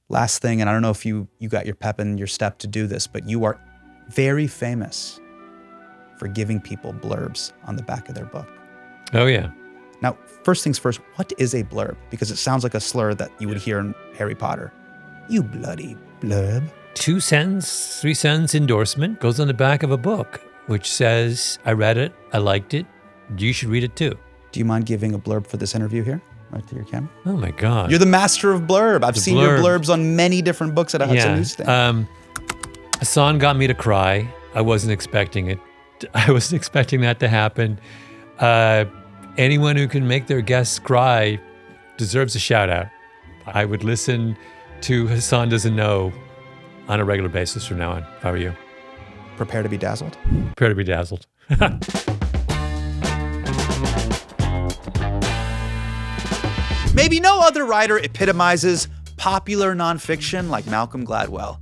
Last thing, and I don't know if you got your pep in your step to do this, but you are very famous for giving people blurbs on the back of their book. Oh, yeah. Now, first things first, what is a blurb? Because it sounds like a slur that you would hear in Harry Potter. You bloody blurb. 2-sentence, 3-sentence endorsement goes on the back of a book, which says, I read it, I liked it, you should read it too. Do you mind giving a blurb for this interview here? Right to your camera. Oh my God. You're the master of blurb. I've seen your blurbs on many different books at a Hudson newsstand. Hasan got me to cry. I wasn't expecting it. I wasn't expecting that to happen. Anyone who can make their guests cry deserves a shout out. I would listen to Hasan Doesn't Know on a regular basis from now on, if I were you. Prepare to be dazzled. Prepare to be dazzled. Maybe no other writer epitomizes popular nonfiction like Malcolm Gladwell.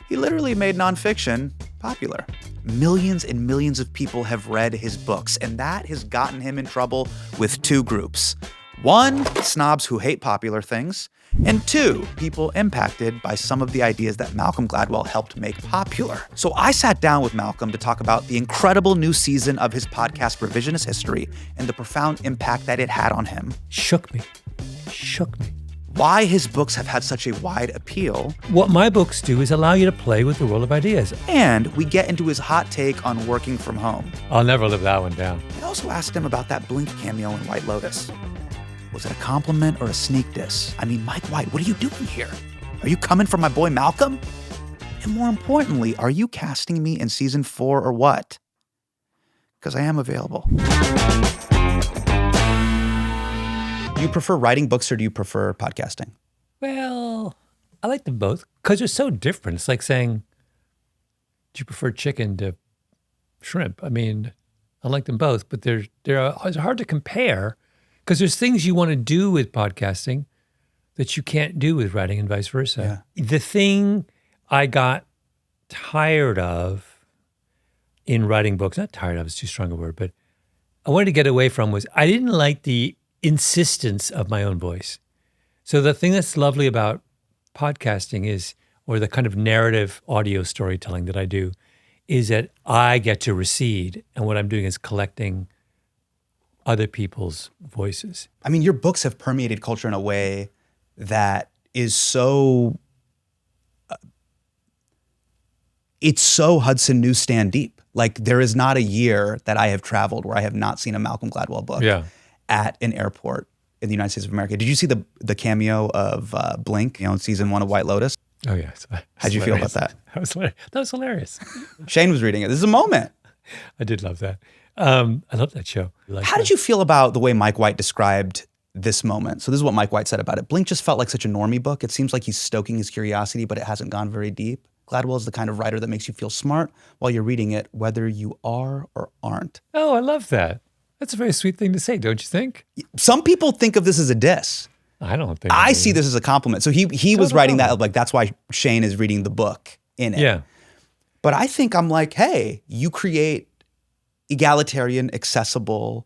He literally made nonfiction popular. Millions and millions of people have read his books, and that has gotten him in trouble with two groups. One, snobs who hate popular things, and two, people impacted by some of the ideas that Malcolm Gladwell helped make popular. So I sat down with Malcolm to talk about the incredible new season of his podcast, Revisionist History, and the profound impact that it had on him. Shook me. Why his books have had such a wide appeal. What my books do is allow you to play with the world of ideas. And we get into his hot take on working from home. I'll never live that one down. I also asked him about that Blink cameo in White Lotus. Was it a compliment or a sneak diss? I mean, Mike White, what are you doing here? Are you coming for my boy Malcolm? And more importantly, are you casting me in season 4 or what? Because I am available. Do you prefer writing books or do you prefer podcasting? Well, I like them both because they're so different. It's like saying, do you prefer chicken to shrimp? I mean, I like them both, but they're hard to compare because there's things you want to do with podcasting that you can't do with writing and vice versa. Yeah. The thing I got tired of in writing books, not tired of, it's too strong a word, but I wanted to get away from was I didn't like the insistence of my own voice. So the thing that's lovely about podcasting is, or the kind of narrative audio storytelling that I do, is that I get to recede. And what I'm doing is collecting other people's voices. I mean, your books have permeated culture in a way that is so, it's so Hudson newsstand deep. Like there is not a year that I have traveled where I have not seen a Malcolm Gladwell book. Yeah. At an airport in the United States of America. Did you see the cameo of Blink, in season 1 of White Lotus? Oh, yeah. How'd you feel about that? That was hilarious. Shane was reading it. This is a moment. I did love that. I love that show. How did you feel about the way Mike White described this moment? So this is what Mike White said about it. Blink just felt like such a normie book. It seems like he's stoking his curiosity, but it hasn't gone very deep. Gladwell is the kind of writer that makes you feel smart while you're reading it, whether you are or aren't. Oh, I love that. That's a very sweet thing to say, don't you think? Some people think of this as a diss. I don't think. I see this as a compliment. So he was writing that, like, that's why Shane is reading the book in it. Yeah. But I think I'm like, hey, you create egalitarian, accessible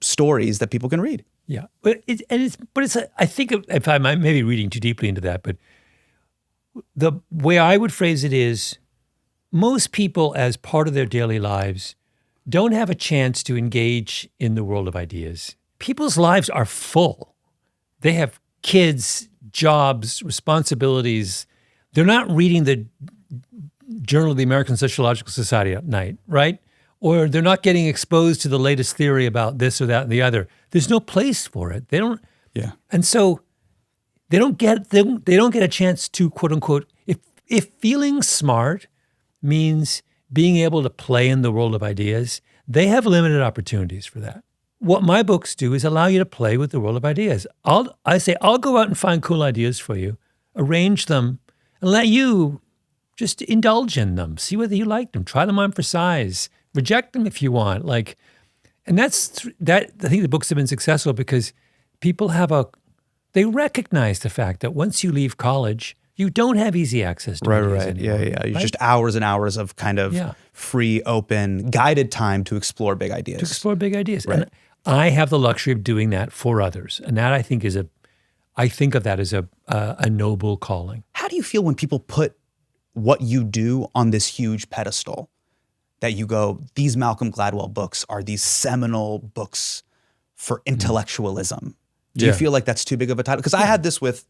stories that people can read. Yeah. But I think if I might maybe reading too deeply into that, but the way I would phrase it is most people as part of their daily lives don't have a chance to engage in the world of ideas. People's lives are full. They have kids, jobs, responsibilities. They're not reading the Journal of the American Sociological Society at night, right? Or they're not getting exposed to the latest theory about this or that and the other. There's no place for it. They don't. Yeah. And so they don't get a chance to, quote unquote, if feeling smart means being able to play in the world of ideas, they have limited opportunities for that. What my books do is allow you to play with the world of ideas. I'll go out and find cool ideas for you, arrange them, and let you just indulge in them. See whether you like them. Try them on for size. Reject them if you want. And that's that. I think the books have been successful because people they recognize the fact that once you leave college, you don't have easy access to ideas anymore. Yeah. You're just hours and hours of kind of free, open, guided time to explore big ideas. Right. And I have the luxury of doing that for others. And that I think is I think of that as a noble calling. How do you feel when people put what you do on this huge pedestal? That you go, these Malcolm Gladwell books are these seminal books for intellectualism. Do you feel like that's too big of a title? Because I had this with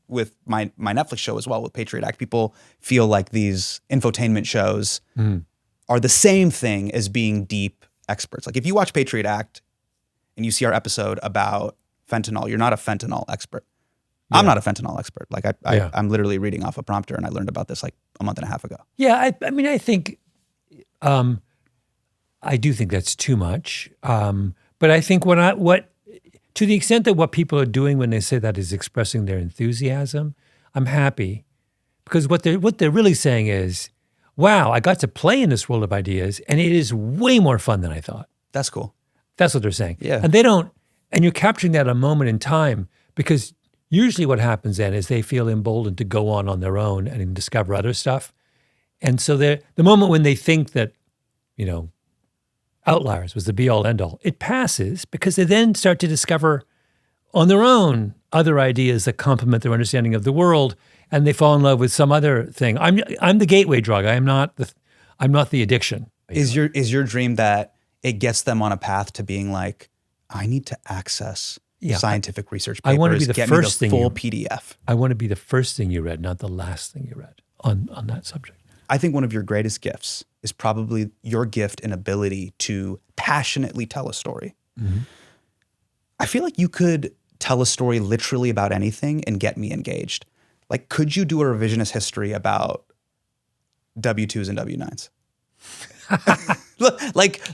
my Netflix show as well with Patriot Act. People feel like these infotainment shows are the same thing as being deep experts. Like if you watch Patriot Act and you see our episode about fentanyl, you're not a fentanyl expert. Yeah. I'm not a fentanyl expert. Like I'm literally reading off a prompter, and I learned about this like a month and a half ago. Yeah, I mean, I think, I do think that's too much. But I think to the extent that what people are doing when they say that is expressing their enthusiasm, I'm happy, because what they're really saying is, wow, I got to play in this world of ideas, and it is way more fun than I thought. That's cool. That's what they're saying. Yeah. And you're capturing that at a moment in time, because usually what happens then is they feel emboldened to go on their own and discover other stuff. And so the moment when they think that, Outliers was the be-all, end-all, it passes because they then start to discover on their own other ideas that complement their understanding of the world, and they fall in love with some other thing. I'm the gateway drug. I'm not the addiction. Is your dream that it gets them on a path to being like, I need to access scientific research papers, I want to be the first thing full PDF. I want to be the first thing you read, not the last thing you read on that subject. I think one of your greatest gifts is probably your gift and ability to passionately tell a story. Mm-hmm. I feel like you could tell a story literally about anything and get me engaged. Like, could you do a revisionist history about W-2s and W-9s?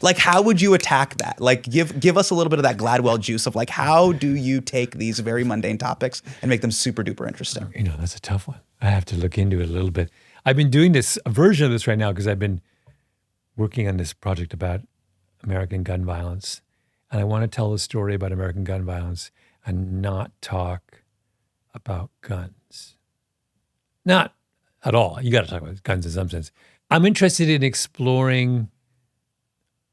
like how would you attack that? Like give us a little bit of that Gladwell juice of like, how do you take these very mundane topics and make them super duper interesting? That's a tough one. I have to look into it a little bit. I've been doing a version of this right now because I've been working on this project about American gun violence. And I want to tell a story about American gun violence and not talk about guns. Not at all. You got to talk about guns in some sense. I'm interested in exploring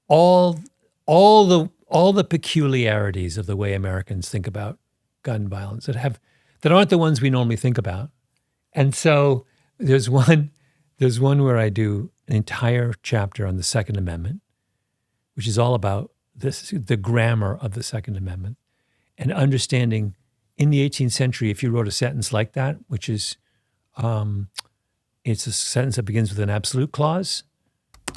all the peculiarities of the way Americans think about gun violence that aren't the ones we normally think about. And so there's one where I do an entire chapter on the Second Amendment, which is all about the grammar of the Second Amendment and understanding in the 18th century, if you wrote a sentence like that, which is it's a sentence that begins with an absolute clause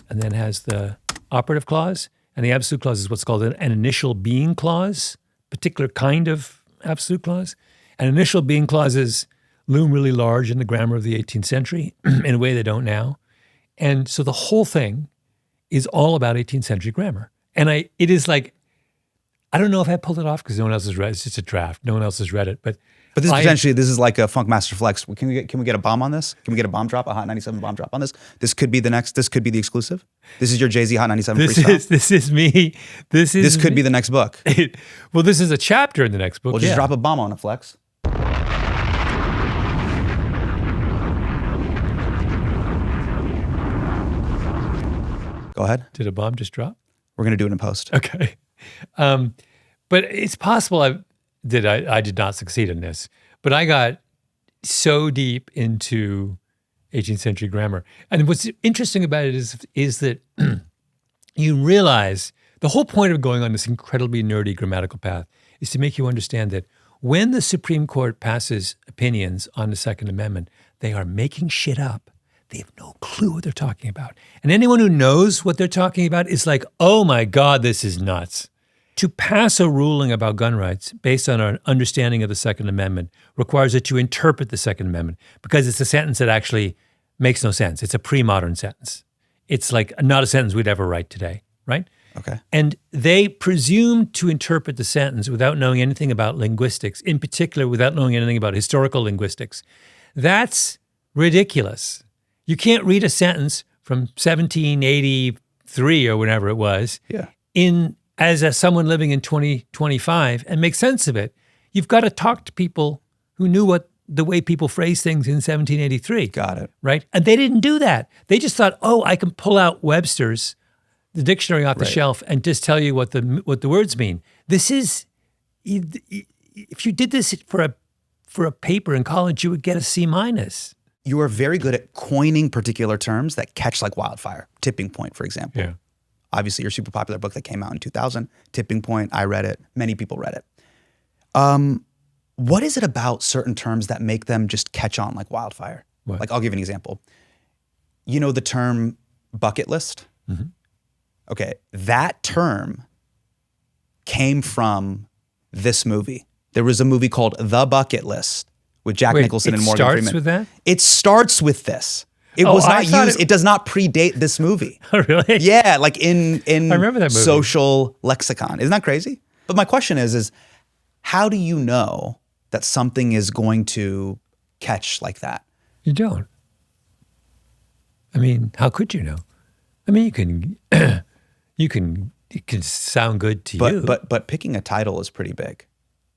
and then has the operative clause. And the absolute clause is what's called an initial being clause, particular kind of absolute clause. And initial being clauses loom really large in the grammar of the 18th century in a way they don't now. And so the whole thing is all about 18th century grammar. And it is like, I don't know if I pulled it off because no one else has read it. It's just a draft. No one else has read it. But this is like a Funk Master Flex. Can we get a bomb on this? Can we get a bomb drop, a Hot 97 bomb drop on this? This could be the exclusive. This is your Jay-Z Hot 97 freestyle. This is me. This could be the next book. Well, this is a chapter in the next book. We'll just drop a bomb on it, Flex. Go ahead. Did a bomb just drop? We're going to do it in post. Okay. But it's possible I did not succeed in this, but I got so deep into 18th century grammar. And what's interesting about it is that you realize the whole point of going on this incredibly nerdy grammatical path is to make you understand that when the Supreme Court passes opinions on the Second Amendment, they are making shit up. They have no clue what they're talking about. And anyone who knows what they're talking about is like, oh my God, this is nuts. To pass a ruling about gun rights based on our understanding of the Second Amendment requires that you interpret the Second Amendment because it's a sentence that actually makes no sense. It's a pre-modern sentence. It's like not a sentence we'd ever write today, right? Okay. And they presume to interpret the sentence without knowing anything about linguistics, in particular without knowing anything about historical linguistics. That's ridiculous. You can't read a sentence from 1783 or whenever it was as someone living in 2025 and make sense of it. You've got to talk to people who knew the way people phrase things in 1783. Got it. Right? And they didn't do that. They just thought, oh, I can pull out Webster's, the dictionary off the shelf and just tell you what the words mean. This is, if you did this for for a paper in college, you would get a C-. You are very good at coining particular terms that catch like wildfire. Tipping Point, for example. Yeah. Obviously, your super popular book that came out in 2000, Tipping Point, I read it. Many people read it. What is it about certain terms that make them just catch on like wildfire? What? Like, I'll give you an example. You know the term bucket list? Mm-hmm. Okay, that term came from this movie. There was a movie called The Bucket List with Jack Nicholson and Morgan Freeman. It starts with that? It starts with this. It was not used. It does not predate this movie. Oh, really? Yeah, like in I remember that movie. social lexicon. Isn't that crazy? But my question is how do you know that something is going to catch like that? You don't. I mean, how could you know? I mean, it can sound good to you. But picking a title is pretty big.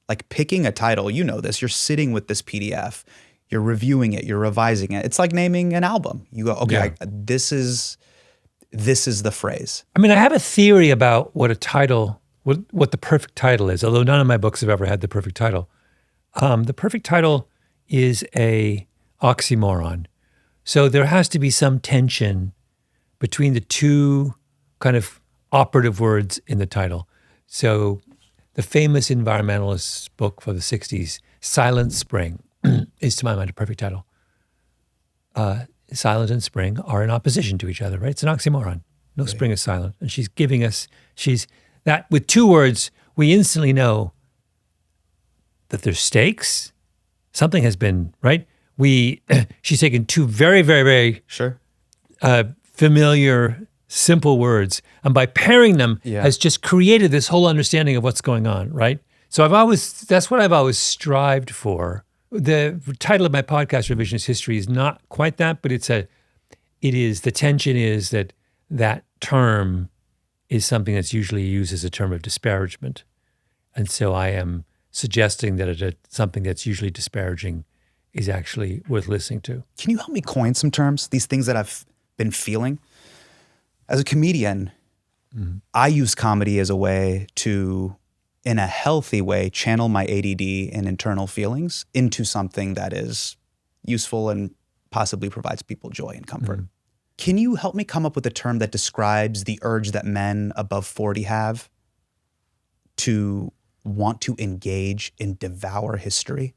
Like picking a title, you know this. You're sitting with this PDF. You're reviewing it. You're revising it. It's like naming an album. You go, okay, this is the phrase. I mean, I have a theory about what a title, what the perfect title is, although none of my books have ever had the perfect title. The perfect title is a oxymoron. So there has to be some tension between the two kind of operative words in the title. So the famous environmentalist book for the 60s, Silent Spring, is to my mind a perfect title. Silent and spring are in opposition to each other, right? It's an oxymoron. No spring is silent. And she's giving us, that with two words, we instantly know that there's stakes. Something has been, right? She's taken two very, very, very Sure. familiar, simple words, and by pairing them has just created this whole understanding of what's going on, right? So that's what I've always strived for. The title of my podcast, Revisionist History, is not quite that, but the tension is that term is something that's usually used as a term of disparagement. And so I am suggesting that something that's usually disparaging is actually worth listening to. Can you help me coin some terms? These things that I've been feeling? As a comedian, I use comedy as a way to, in a healthy way, channel my ADD and internal feelings into something that is useful and possibly provides people joy and comfort. Can you help me come up with a term that describes the urge that men above 40 have to want to engage and devour history?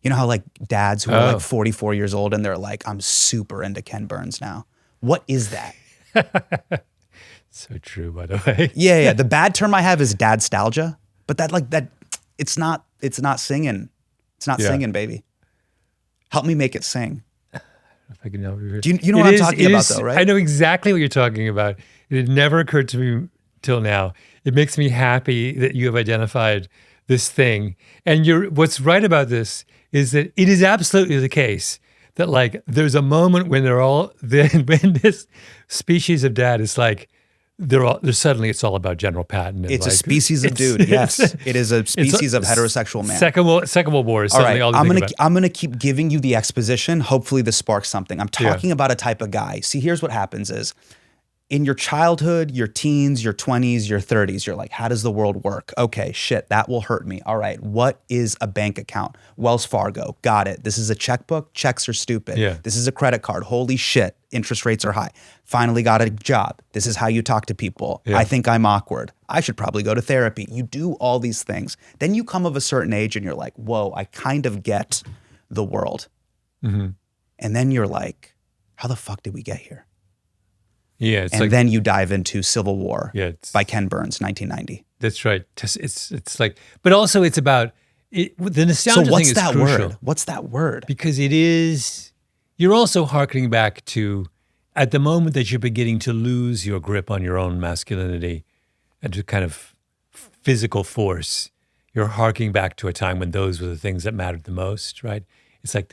You know how like dads who are like 44 years old and they're like, I'm super into Ken Burns now. What is that? So true, by the way. Yeah. The bad term I have is dadstalgia, but it's not singing. It's not singing, baby. Help me make it sing. If I can help you. Do you know what I'm talking about though, right? I know exactly what you're talking about. It had never occurred to me till now. It makes me happy that you have identified this thing. And what's right about this is that it is absolutely the case that like there's a moment when when this species of dad is like suddenly it's all about General Patton. It's like, a species of dude. Yes, it is a species of heterosexual man. Second World War is suddenly all I'm gonna keep giving you the exposition. Hopefully this sparks something. I'm talking about a type of guy. See, here's what happens is in your childhood, your teens, your 20s, your 30s, you're like, how does the world work? Okay, shit, that will hurt me. All right, what is a bank account? Wells Fargo, got it. This is a checkbook, checks are stupid. Yeah. This is a credit card, holy shit, interest rates are high. Finally got a job. This is how you talk to people. Yeah. I think I'm awkward. I should probably go to therapy. You do all these things. Then you come of a certain age and you're like, whoa, I kind of get the world. Mm-hmm. And then you're like, how the fuck did we get here? Yeah, and then you dive into Civil War by Ken Burns, 1990. That's right. It's like, but also it's about the nostalgia thing is crucial. Word? What's that word? Because you're also hearkening back to at the moment that you're beginning to lose your grip on your own masculinity and to kind of physical force. You're harking back to a time when those were the things that mattered the most, right? It's like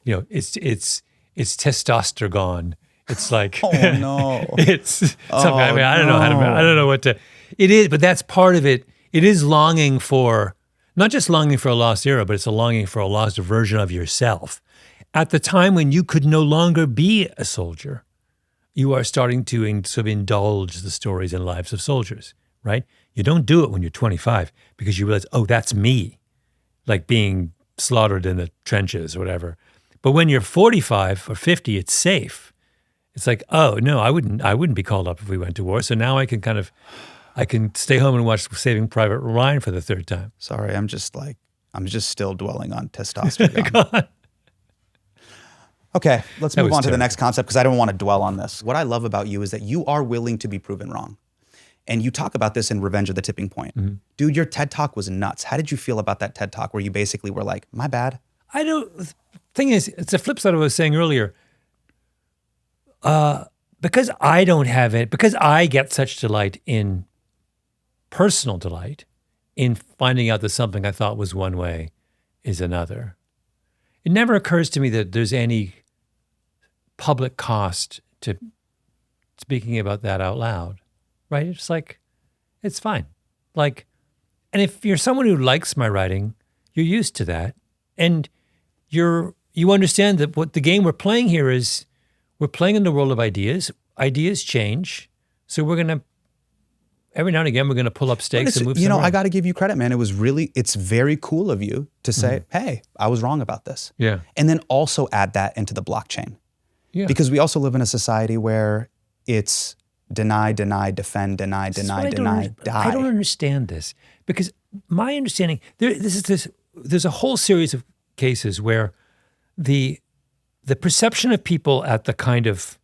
it's testostergone. It's like, oh no, it's something. I mean, I don't know what to. It is, but that's part of it. It is longing for not just longing for a lost era, but it's a longing for a lost version of yourself. At the time when you could no longer be a soldier, you are starting to sort of indulge the stories and lives of soldiers, right? You don't do it when you're 25 because you realize, oh, that's me. like being slaughtered in the trenches or whatever. But when you're 45 or 50, it's safe. It's like, oh no, I wouldn't be called up if we went to war. So now I can stay home and watch Saving Private Ryan for the third time. Sorry, I'm just still dwelling on testosterone. Okay, let's move on to the next concept because I don't want to dwell on this. What I love about you is that you are willing to be proven wrong. And you talk about this in Revenge of the Tipping Point. Mm-hmm. Dude, your TED Talk was nuts. How did you feel about that TED Talk where you basically were like, my bad? The thing is, it's a flip side of what I was saying earlier. Because I don't have it, because I get such delight in personal delight in finding out that something I thought was one way is another. It never occurs to me that there's any public cost to speaking about that out loud, right? It's like, it's fine. Like, and if you're someone who likes my writing, you're used to that. And you understand that what the game we're playing here is we're playing in the world of ideas. Ideas change. So we're going to, every now and again, we're going to pull up stakes and move somewhere. I got to give you credit, man. It's very cool of you to say, hey, I was wrong about this. Yeah. And then also add that into the blockchain. Yeah. Because we also live in a society where it's deny, defend, deny, die. I don't understand this because my understanding, there's a whole series of cases where the perception of people at the kind of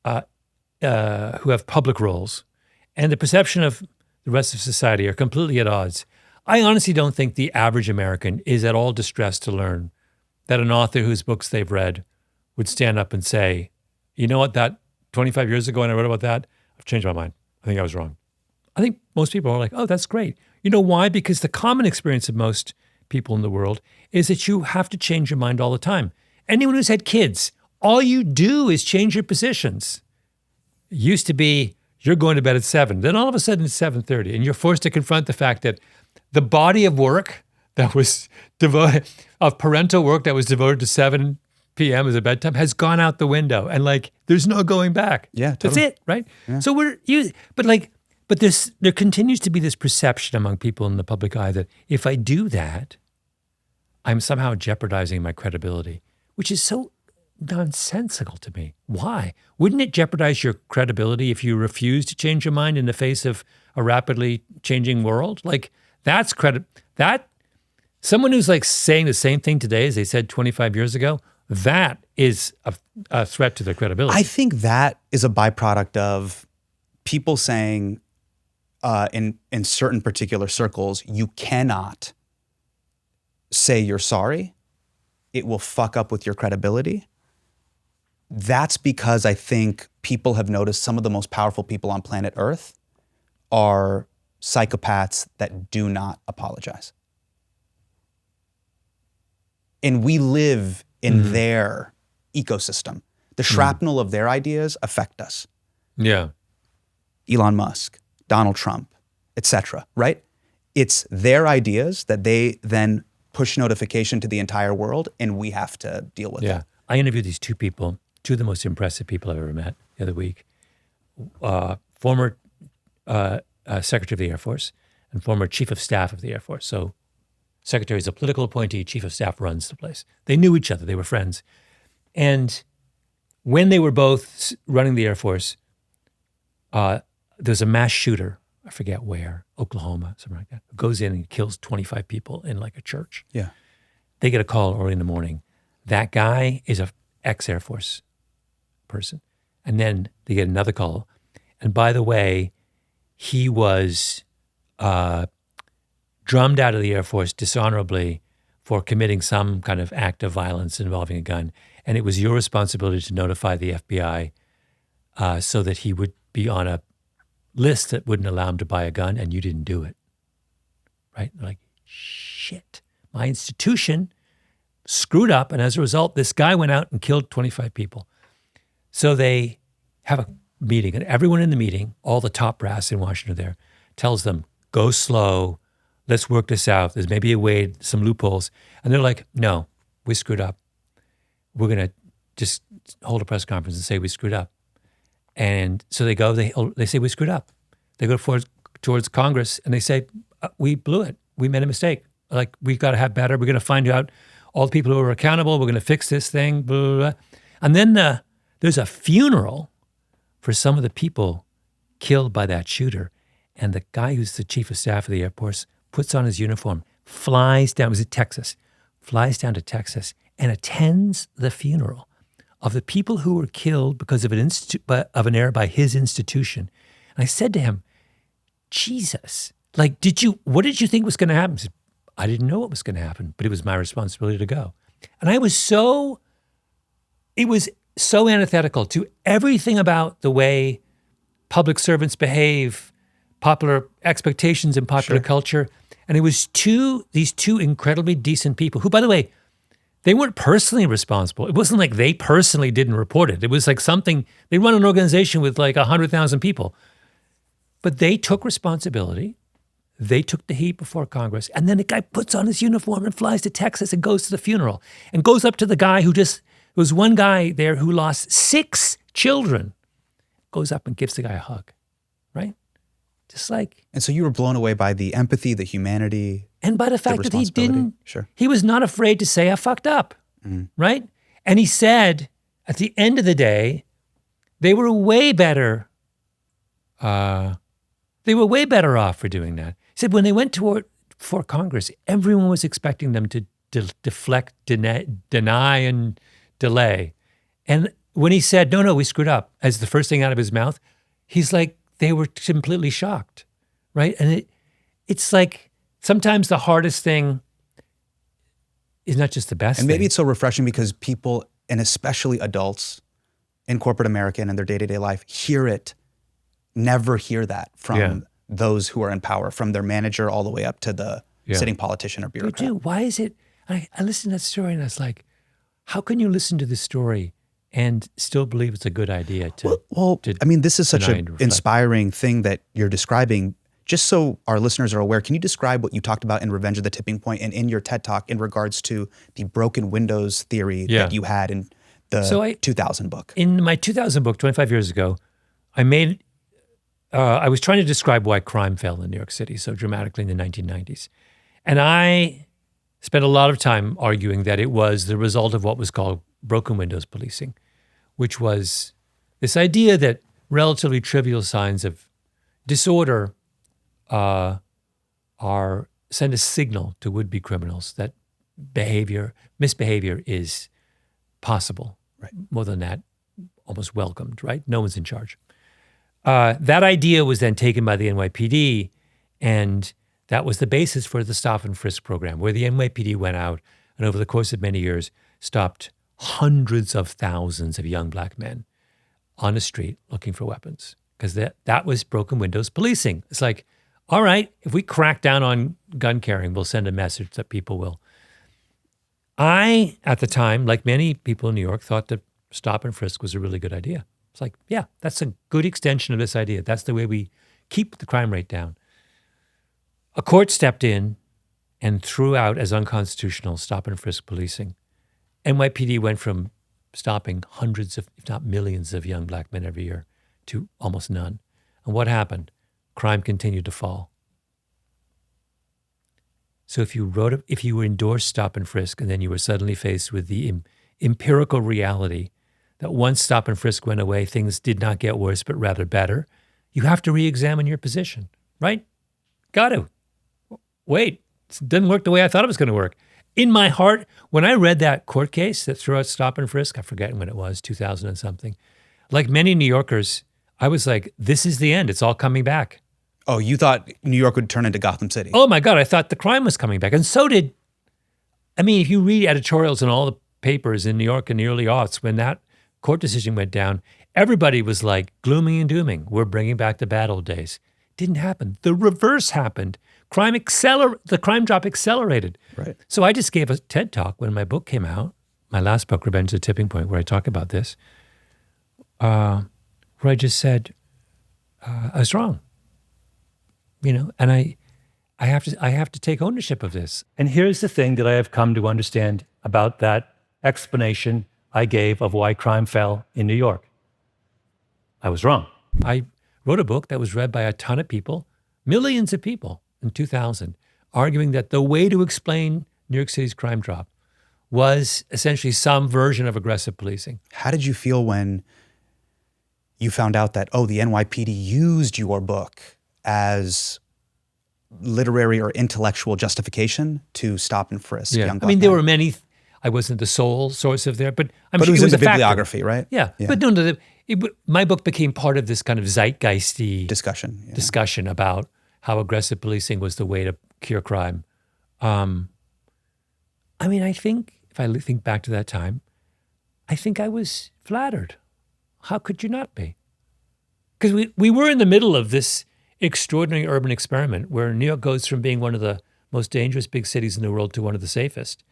who have public roles and the perception of the rest of society are completely at odds. I honestly don't think the average American is at all distressed to learn that an author whose books they've read would stand up and say, you know what, that 25 years ago when I wrote about that, I've changed my mind. I think I was wrong. I think most people are like, oh, that's great. You know why? Because the common experience of most people in the world is that you have to change your mind all the time. Anyone who's had kids, all you do is change your positions. It used to be, you're going to bed at 7. Then all of a sudden it's 7:30 and you're forced to confront the fact that the body of work that was devoted, of parental work that was devoted to 7 p.m. as a bedtime has gone out the window and like, there's no going back. Yeah, totally. That's it, right? Yeah. So but there continues to be this perception among people in the public eye that if I do that, I'm somehow jeopardizing my credibility, which is so nonsensical to me. Why? Wouldn't it jeopardize your credibility if you refuse to change your mind in the face of a rapidly changing world? Like that's someone who's like saying the same thing today as they said 25 years ago, that is a threat to their credibility. I think that is a byproduct of people saying in certain particular circles, you cannot say you're sorry. It will fuck up with your credibility. That's because I think people have noticed some of the most powerful people on planet Earth are psychopaths that do not apologize. And we live in their ecosystem. The shrapnel of their ideas affect us. Yeah. Elon Musk, Donald Trump, etc., right? It's their ideas that they then push notification to the entire world and we have to deal with it. I interviewed these two people, two of the most impressive people I've ever met the other week. Former Secretary of the Air Force and former Chief of Staff of the Air Force. So Secretary is a political appointee, Chief of Staff runs the place. They knew each other, they were friends. And when they were both running the Air Force, there's a mass shooter, I forget where, Oklahoma, something like that, who goes in and kills 25 people in like a church. Yeah. They get a call early in the morning. That guy is a ex-Air Force person. And then they get another call. And by the way, he was drummed out of the Air Force dishonorably for committing some kind of act of violence involving a gun. And it was your responsibility to notify the FBI so that he would be on a list that wouldn't allow him to buy a gun, and you didn't do it. Right? They're like, shit, my institution screwed up, and as a result, this guy went out and killed 25 people. So they have a meeting, and everyone in the meeting, all the top brass in Washington there, tells them, go slow, let's work this out. There's maybe a way, some loopholes. And they're like, no, we screwed up. We're going to just hold a press conference and say we screwed up. And so they go, they say we screwed up. They go towards Congress and they say, we blew it. We made a mistake. Like, we've got to have better. We're going to find out all the people who are accountable. We're going to fix this thing, blah, blah, blah. And then there's a funeral for some of the people killed by that shooter. And the guy who's the chief of staff of the Air Force puts on his uniform, flies down, it was in Texas, flies down to Texas and attends the funeral of the people who were killed because of an error by his institution. And I said to him, Jesus, like, what did you think was going to happen? He said, I didn't know what was going to happen, but it was my responsibility to go. And it was so antithetical to everything about the way public servants behave, popular expectations in popular culture. And it was these two incredibly decent people who, by the way, they weren't personally responsible. It wasn't like they personally didn't report it. It was like something, they run an organization with like 100,000 people. But they took responsibility. They took the heat before Congress. And then the guy puts on his uniform and flies to Texas and goes to the funeral and goes up to the guy there was one guy there who lost 6 children, goes up and gives the guy a hug, right? Just like. And so you were blown away by the empathy, the humanity. And by the fact that he was not afraid to say, I fucked up, right? And he said, at the end of the day, they were way better. They were way better off for doing that. He said when they went for Congress, everyone was expecting them to deflect, deny, and delay. And when he said, no, we screwed up, as the first thing out of his mouth, he's like, they were completely shocked, right? And it's like sometimes the hardest thing is not just the best And maybe thing. it's so refreshing because people, and especially adults in corporate America and in their day-to-day life, never hear that from those who are in power, from their manager all the way up to the sitting politician or bureaucrat. They do. Why is it? I listened to that story and I was like, how can you listen to this story and still believe it's a good idea to I mean, this is such deny an and reflect? inspiring thing that you're describing. Just so our listeners are aware, can you describe what you talked about in Revenge of the Tipping Point and in your TED Talk in regards to the broken windows theory that you had in the 2000 book? In my 2000 book, 25 years ago, I was trying to describe why crime fell in New York City so dramatically in the 1990s. And I spent a lot of time arguing that it was the result of what was called broken windows policing, which was this idea that relatively trivial signs of disorder send a signal to would-be criminals that misbehavior is possible. Right. More than that, almost welcomed, right? No one's in charge. That idea was then taken by the NYPD, and that was the basis for the stop and frisk program, where the NYPD went out and over the course of many years stopped hundreds of thousands of young black men on the street looking for weapons, because that was broken windows policing. It's like, all right, if we crack down on gun carrying, we'll send a message that people will. I, at the time, like many people in New York, thought that stop and frisk was a really good idea. It's like, yeah, that's a good extension of this idea. That's the way we keep the crime rate down. A court stepped in and threw out as unconstitutional stop and frisk policing. NYPD went from stopping hundreds of, if not millions of young black men every year to almost none. And what happened? Crime continued to fall. So if you endorsed stop and frisk and then you were suddenly faced with the empirical reality that once stop and frisk went away, things did not get worse, but rather better, you have to re-examine your position, right? Got to. Wait, it didn't work the way I thought it was going to work. In my heart, when I read that court case that threw out stop and frisk, I forget when it was, 2000 and something, like many New Yorkers, I was like, this is the end. It's all coming back. Oh, you thought New York would turn into Gotham City? Oh my God, I thought the crime was coming back. And so did, if you read editorials in all the papers in New York in the early aughts, when that court decision went down, everybody was like glooming and dooming. We're bringing back the bad old days. Didn't happen. The reverse happened. The crime drop accelerated. Right. So I just gave a TED Talk when my book came out, my last book, Revenge of the Tipping Point, where I talk about this, where I just said, I was wrong. And I have to take ownership of this. And here's the thing that I have come to understand about that explanation I gave of why crime fell in New York. I was wrong. I wrote a book that was read by a ton of people, millions of people in 2000, arguing that the way to explain New York City's crime drop was essentially some version of aggressive policing. How did you feel when you found out that, the NYPD used your book as literary or intellectual justification to stop and frisk young black men? There were many. I wasn't the sole source of there, but I'm but sure it was in the a factor. bibliography, right? Yeah. But no, my book became part of this kind of zeitgeisty discussion about how aggressive policing was the way to cure crime. I think if I think back to that time, I think I was flattered. How could you not be? Because we were in the middle of this extraordinary urban experiment where New York goes from being one of the most dangerous big cities in the world to one of the safest.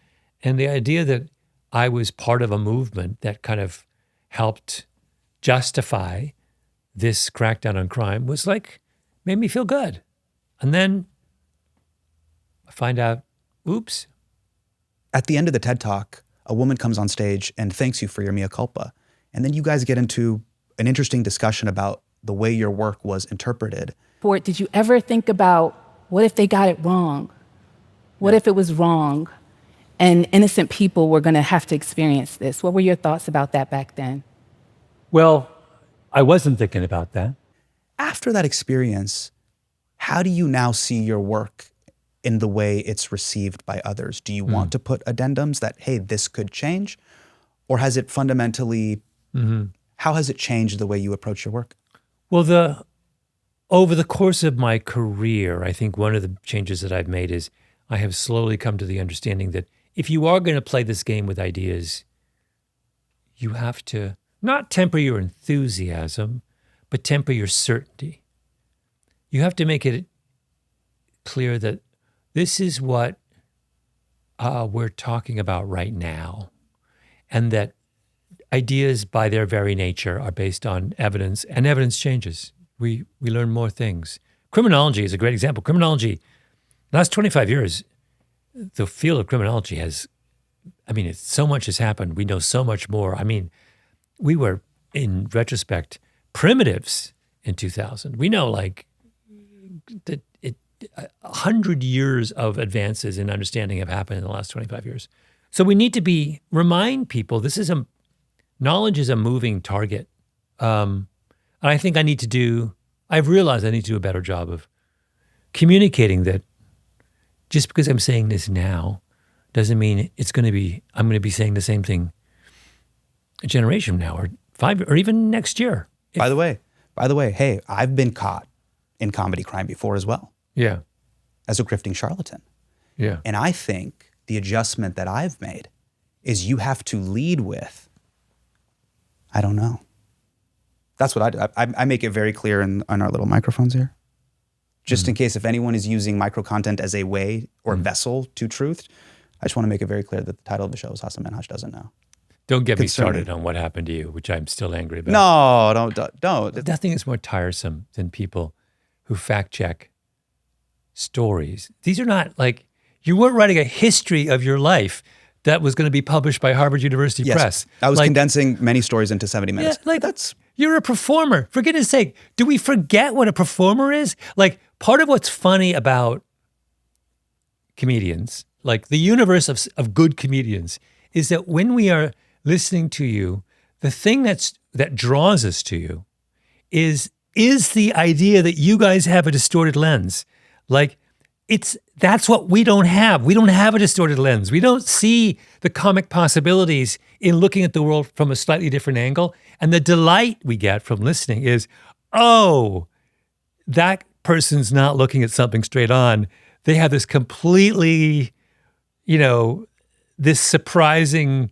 And the idea that I was part of a movement that kind of helped justify this crackdown on crime was made me feel good. And then I find out, oops. At the end of the TED Talk, a woman comes on stage and thanks you for your mea culpa. And then you guys get into an interesting discussion about the way your work was interpreted. Ford, did you ever think about what if they got it wrong? What if it was wrong and innocent people were going to have to experience this? What were your thoughts about that back then? Well, I wasn't thinking about that. After that experience, how do you now see your work in the way it's received by others? Do you want to put addendums that, hey, this could change? Or has it fundamentally, how has it changed the way you approach your work? Well, over the course of my career, I think one of the changes that I've made is I have slowly come to the understanding that if you are going to play this game with ideas, you have to not temper your enthusiasm, but temper your certainty. You have to make it clear that this is what we're talking about right now, and that ideas by their very nature are based on evidence, and evidence changes. We learn more things. Criminology is a great example. Criminology, last 25 years, the field of criminology so much has happened. We know so much more. We were, in retrospect, primitives in 2000. We know 100 years of advances in understanding have happened in the last 25 years. So we need to remind people knowledge is a moving target. And I think I've realized I need to do a better job of communicating that just because I'm saying this now doesn't mean I'm going to be saying the same thing a generation from now or 5 or even next year. By the way, hey, I've been caught in comedy crime before as well. Yeah. As a grifting charlatan. Yeah. And I think the adjustment that I've made is you have to lead with, I don't know. That's what I do. I make it very clear on our little microphones here. Just in case if anyone is using micro content as a way or vessel to truth, I just want to make it very clear that the title of the show is Hasan Minhaj Doesn't Know. Don't get me started on what happened to you, which I'm still angry about. No, don't. Nothing is more tiresome than people who fact check stories. These are not you weren't writing a history of your life that was going to be published by Harvard University Press. I was condensing many stories into 70 minutes. Yeah, you're a performer. For goodness sake, do we forget what a performer is? Part of what's funny about comedians, the universe of good comedians, is that when we are listening to you, the thing that draws us to you is the idea that you guys have a distorted lens. That's what we don't have. We don't have a distorted lens. We don't see the comic possibilities in looking at the world from a slightly different angle. And the delight we get from listening is, that person's not looking at something straight on. They have this completely, this surprising,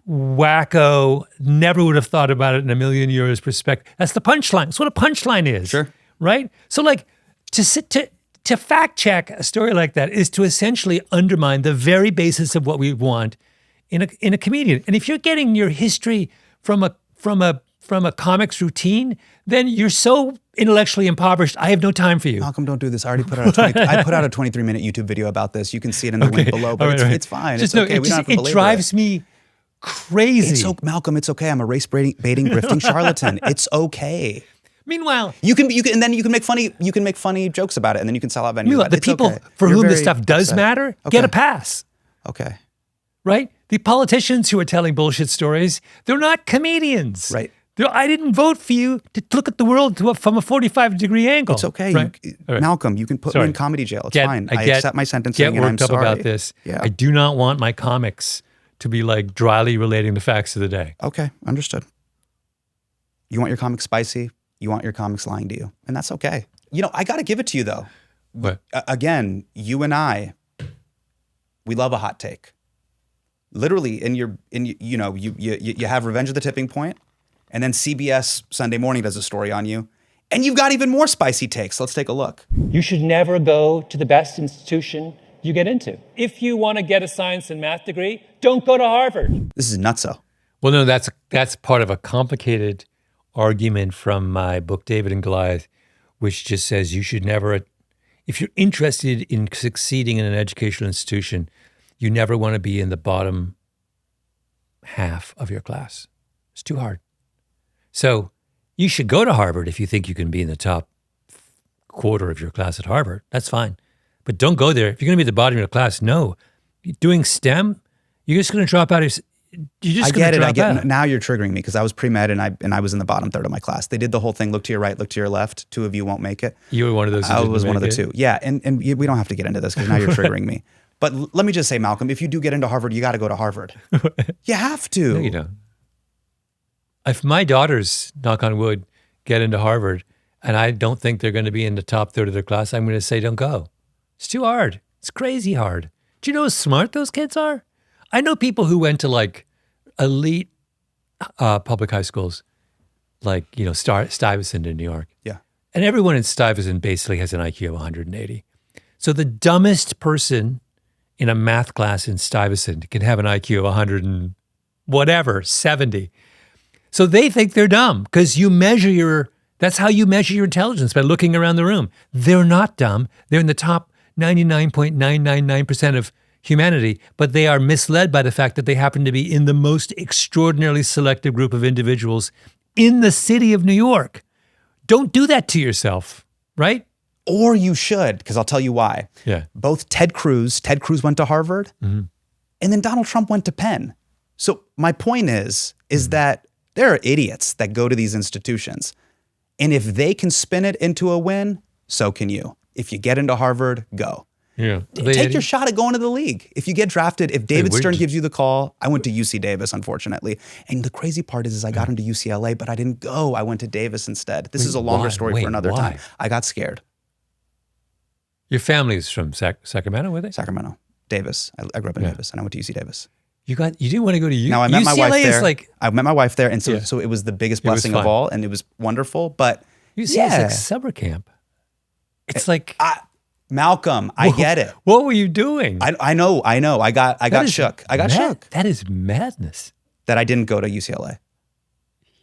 wacko, never would have thought about it in a million years perspective. That's the punchline. That's what a punchline is. Sure. Right? So to fact check a story like that is to essentially undermine the very basis of what we want in a comedian. And if you're getting your history from a comics routine, then you're so intellectually impoverished. I have no time for you. Malcolm, don't do this. I already put out I put out a 23-minute YouTube video about this. You can see it in the link below, but it's fine. It's okay. We don't have to belabor it drives me crazy. Malcolm, it's okay. I'm a race baiting grifting charlatan. It's okay. Meanwhile, you can make funny jokes about it, and then you can sell out venues. meanwhile the It's people okay. for You're whom this very stuff does upset. matter Okay. get a pass, Okay. right? The politicians who are telling bullshit stories, they're not comedians. Right. I didn't vote for you to look at the world from a 45-degree angle. It's okay. Right? All right. Malcolm, you can put me in comedy jail. It's fine. I accept my sentencing, Get and I'm worked up sorry. about this. Yeah. I do not want my comics to be like dryly relating the facts of the day. Okay, understood. You want your comics spicy. You want your comics lying to you, and that's okay. I got to give it to you though. What? Again, you and I, we love a hot take. Literally, you have Revenge of the Tipping Point, and then CBS Sunday Morning does a story on you, and you've got even more spicy takes. Let's take a look. You should never go to the best institution you get into. If you want to get a science and math degree, don't go to Harvard. This is nutso. Well, no, that's part of a complicated argument from my book, David and Goliath, which just says you should never, if you're interested in succeeding in an educational institution, you never want to be in the bottom half of your class. It's too hard. So you should go to Harvard if you think you can be in the top quarter of your class at Harvard. That's fine. But don't go there. If you're going to be at the bottom of your class, no. Doing STEM, you're just going to drop out. You're just going to drop out. Now you're triggering me because I was pre-med and I was in the bottom third of my class. They did the whole thing, look to your right, look to your left. Two of you won't make it. You were one of those who I didn't was one of the make it? two. Yeah, and we don't have to get into this because now you're triggering me. But let me just say, Malcolm, if you do get into Harvard, you got to go to Harvard. You have to. No, you don't. If my daughters, knock on wood, get into Harvard and I don't think they're going to be in the top third of their class, I'm going to say, don't go. It's too hard. It's crazy hard. Do you know how smart those kids are? I know people who went to like elite public high schools, like, Stuyvesant in New York. Yeah. And everyone in Stuyvesant basically has an IQ of 180. So the dumbest person in a math class in Stuyvesant can have an IQ of 100 and whatever, 70. So they think they're dumb because that's how you measure your intelligence, by looking around the room. They're not dumb. They're in the top 99.999% of humanity, but they are misled by the fact that they happen to be in the most extraordinarily selective group of individuals in the city of New York. Don't do that to yourself, right? Or you should, because I'll tell you why. Yeah. Both Ted Cruz went to Harvard, and then Donald Trump went to Penn. So my point is that there are idiots that go to these institutions. And if they can spin it into a win, so can you. If you get into Harvard, go. Yeah. Take your shot at going to the league. If you get drafted, if David where'd Stern you- gives you the call, I went to UC Davis, unfortunately. And the crazy part is I got into UCLA, but I didn't go. I went to Davis instead. This is a longer story for another time. I got scared. Your family's from Sacramento, were they? Sacramento, Davis. I grew up in Davis, and I went to UC Davis. You didn't want to go to UCLA? Now I met my wife there. Like, I met my wife there, and so it was the biggest blessing of fun. all, and it was wonderful. But UCLA is like summer camp. It's like Malcolm, I get it. What were you doing? I know. I got shook. I got shook That is madness. that I didn't go to UCLA.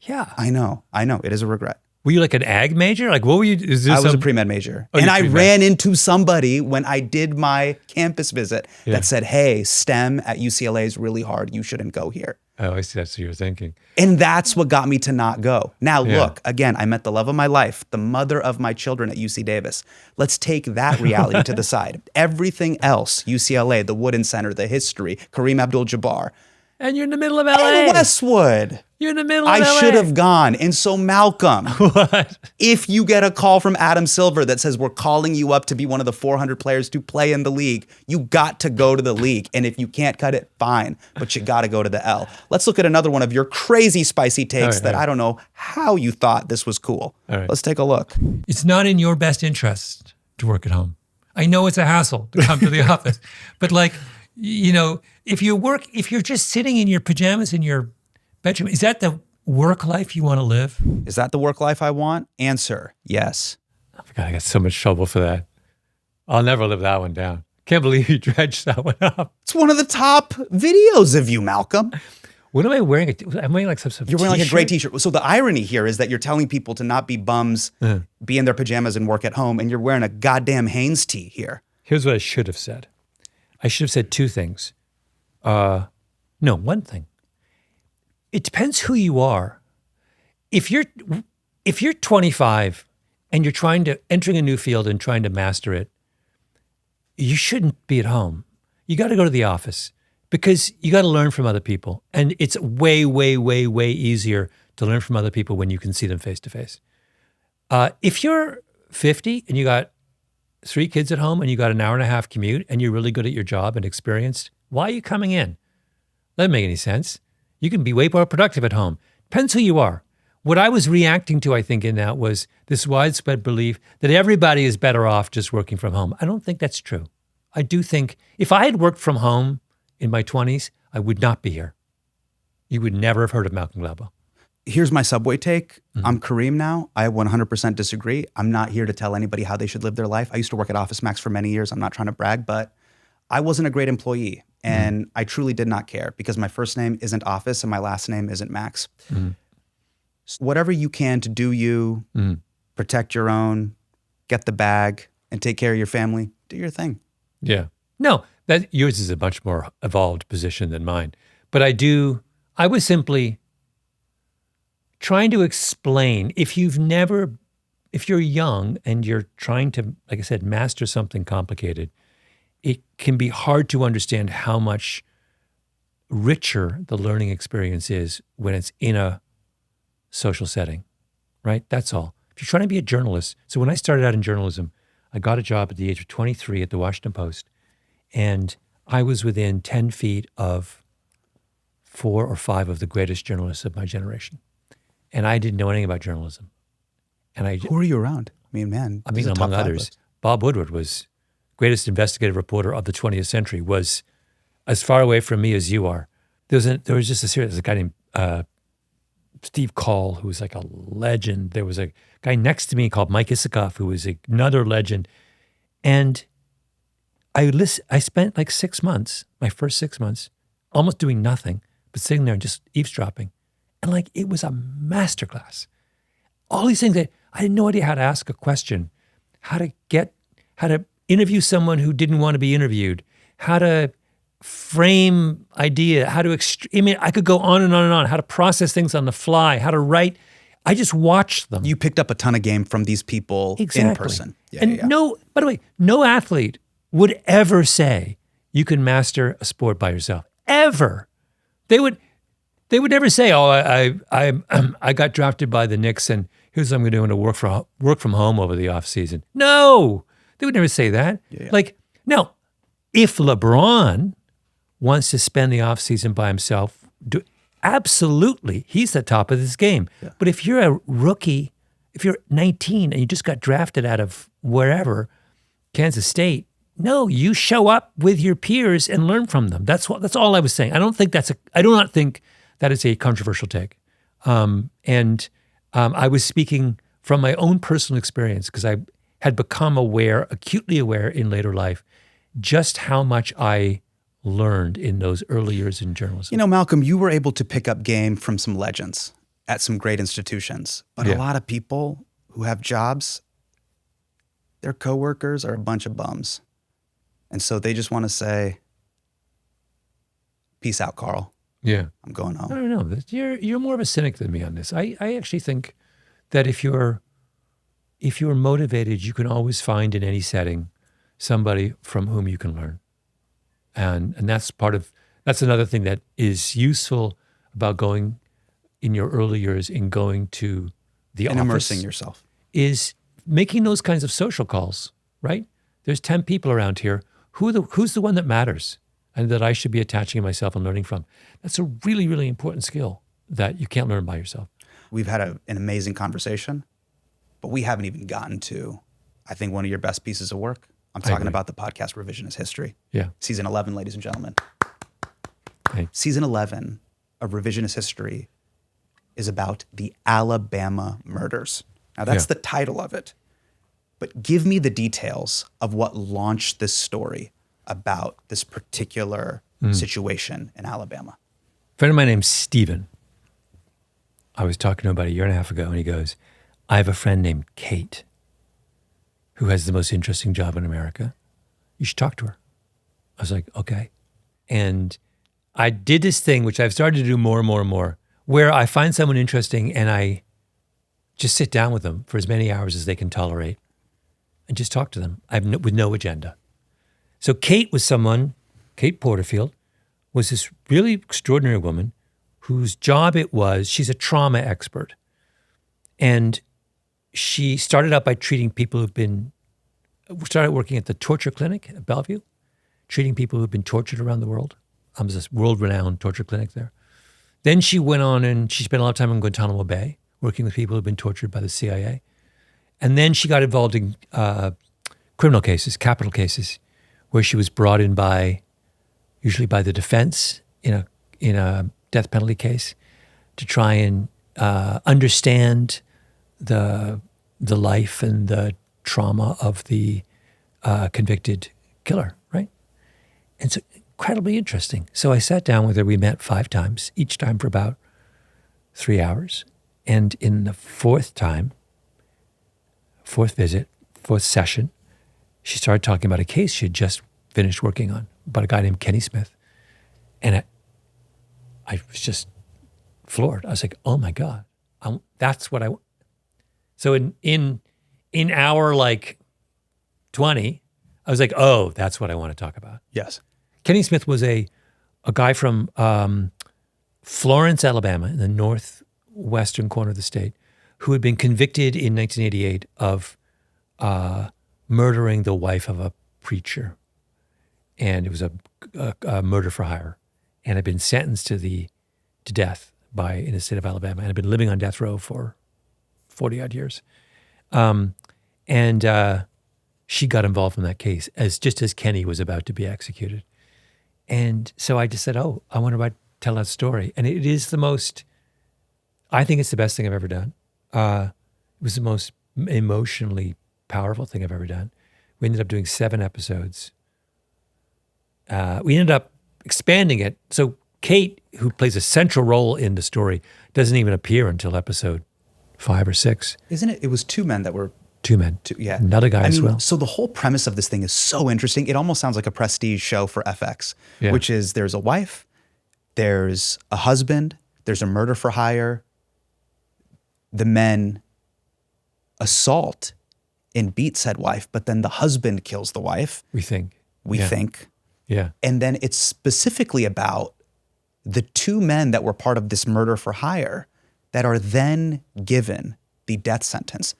Yeah. I know. It is a regret. Were you like an ag major? Like, what were you? I was a pre-med major. Oh, and you're I pre-med. ran into somebody when I did my campus visit that said, hey, STEM at UCLA is really hard. You shouldn't go here. Oh, I see. That's what you were thinking. And that's what got me to not go. Now, look, again, I met the love of my life, the mother of my children at UC Davis. Let's take that reality to the side. Everything else, UCLA, the Wooden Center, the history, Kareem Abdul-Jabbar, And you're in the middle of LA. and Westwood. You're in the middle of LA. I should have gone. And so, Malcolm, What? if you get a call from Adam Silver that says we're calling you up to be one of the 400 players to play in the league, you got to go to the league. And if you can't cut it, fine, but you got to go to the L. Let's look at another one of your crazy spicy takes that I don't know how you thought this was cool. All right. Let's take a look. It's not in your best interest to work at home. I know it's a hassle to come to the office, but like, if you're just sitting in your pajamas in your bedroom, is that the work life you want to live? Is that the work life I want? Answer, yes. Oh my God, I got so much trouble for that. I'll never live that one down. Can't believe you dredged that one up. It's one of the top videos of you, Malcolm. What am I wearing? I'm wearing like some You're wearing like a great t-shirt. So the irony here is that you're telling people to not be bums, be in their pajamas and work at home, and you're wearing a goddamn Hanes tee here. Here's what I should have said. I should have said two things. No, one thing. It depends who you are. If you're if you're 25 and you're entering a new field and trying to master it, you shouldn't be at home. You got to go to the office because you got to learn from other people. And it's way, way, way, way easier to learn from other people when you can see them face to face. If you're 50 and you got 3 kids at home and you got an hour and a half commute and you're really good at your job and experienced, why are you coming in? That doesn't make any sense. You can be way more productive at home. Depends who you are. What I was reacting to, I think, in that was this widespread belief that everybody is better off just working from home. I don't think that's true. I do think if I had worked from home in my 20s, I would not be here. You would never have heard of Malcolm Gladwell. Here's my Subway take. I'm Kareem now. I 100% disagree. I'm not here to tell anybody how they should live their life. I used to work at Office Max for many years. I'm not trying to brag, but I wasn't a great employee. And I truly did not care because my first name isn't Office and my last name isn't Max. Whatever you can to do you, protect your own, get the bag, and take care of your family, do your thing. Yeah. No, that yours is a much more evolved position than mine. But I was simply trying to explain, if you're young and you're trying to, like I said, master something complicated, it can be hard to understand how much richer the learning experience is when it's in a social setting, right? That's all. If you're trying to be a journalist, so when I started out in journalism, I got a job at the age of 23 at the Washington Post, and I was within 10 feet of 4 or 5 of the greatest journalists of my generation. And I didn't know anything about journalism. And Who are you around? I mean, man. I mean, among others, Bob Woodward was greatest investigative reporter of the 20th century, was as far away from me as you are. There was just a series, there's a guy named Steve Call, who was like a legend. There was a guy next to me called Mike Isikoff, who was another legend. And I spent like 6 months, my first 6 months, almost doing nothing, but sitting there and just eavesdropping. And like, it was a masterclass. All these things that I had no idea how to ask a question, how to interview someone who didn't want to be interviewed, how to frame idea, I could go on and on and on, how to process things on the fly, how to write. I just watched them. You picked up a ton of game from these people in person. By the way, no athlete would ever say you can master a sport by yourself. Ever. They would never say, "Oh, I got drafted by the Knicks, and here's what I'm going to do: work from home over the off season." No, they would never say that. Like, no, if LeBron wants to spend the off season by himself, absolutely, he's the top of this game. Yeah. But if you're a rookie, if you're 19 and you just got drafted out of wherever, Kansas State, no, you show up with your peers and learn from them. That's all I was saying. I do not think that is a controversial take. I was speaking from my own personal experience because I had become acutely aware in later life, just how much I learned in those early years in journalism. You know, Malcolm, you were able to pick up game from some legends at some great institutions, but a lot of people who have jobs, their coworkers are a bunch of bums. And so they just want to say, peace out, Carl. Yeah. I'm going home. I don't know. You're more of a cynic than me on this. I actually think that if you're motivated, you can always find in any setting somebody from whom you can learn. And that's another thing that is useful about going in your early years in going to the office. And immersing yourself. Is making those kinds of social calls, right? There's 10 people around here. Who's the one that matters and that I should be attaching myself and learning from? That's a really, really important skill that you can't learn by yourself. We've had an amazing conversation, but we haven't even gotten to, I think, one of your best pieces of work. I'm talking about the podcast Revisionist History. Yeah. Season 11, ladies and gentlemen. Thanks. Season 11 of Revisionist History is about the Alabama murders. Now, that's the title of it. But give me the details of what launched this story about this particular situation in Alabama. A friend of mine named Steven, I was talking to him about a year and a half ago, and he goes, I have a friend named Kate who has the most interesting job in America. You should talk to her. I was like, okay. And I did this thing, which I've started to do more and more and more, where I find someone interesting and I just sit down with them for as many hours as they can tolerate and just talk to them with no agenda. So Kate Porterfield was this really extraordinary woman whose job it was, she's a trauma expert. And she started out by treating people started working at the torture clinic at Bellevue, treating people who've been tortured around the world. There's this world-renowned torture clinic there. Then she went on and she spent a lot of time in Guantanamo Bay, working with people who've been tortured by the CIA. And then she got involved in criminal cases, capital cases, where she was brought in usually by the defense in a death penalty case to try and understand the life and the trauma of the convicted killer, right? And it's incredibly interesting. So I sat down with her. We met 5 times, each time for about 3 hours. And in the fourth session, she started talking about a case she had just finished working on, about a guy named Kenny Smith. And I was just floored. I was like, oh my God, that's what I want. So in hour like 20, I was like, oh, that's what I want to talk about. Yes. Kenny Smith was a guy from Florence, Alabama, in the northwestern corner of the state, who had been convicted in 1988 of murdering the wife of a preacher. And it was a murder for hire, and had been sentenced to death in the state of Alabama, and had been living on death row for 40-odd years. She got involved in that case just as Kenny was about to be executed. And so I just said, oh, I want to tell that story. And it is I think it's the best thing I've ever done. It was the most emotionally powerful thing I've ever done. We ended up doing 7 episodes. We ended up expanding it. So Kate, who plays a central role in the story, doesn't even appear until episode 5 or 6. Isn't it? It was 2 men that were... 2 men. Yeah. Another guy as well. So the whole premise of this thing is so interesting. It almost sounds like a prestige show for FX, which is there's a wife, there's a husband, there's a murder for hire. The men assault and beat said wife, but then the husband kills the wife. We think. Yeah. And then it's specifically about the 2 men that were part of this murder for hire that are then given the death sentence.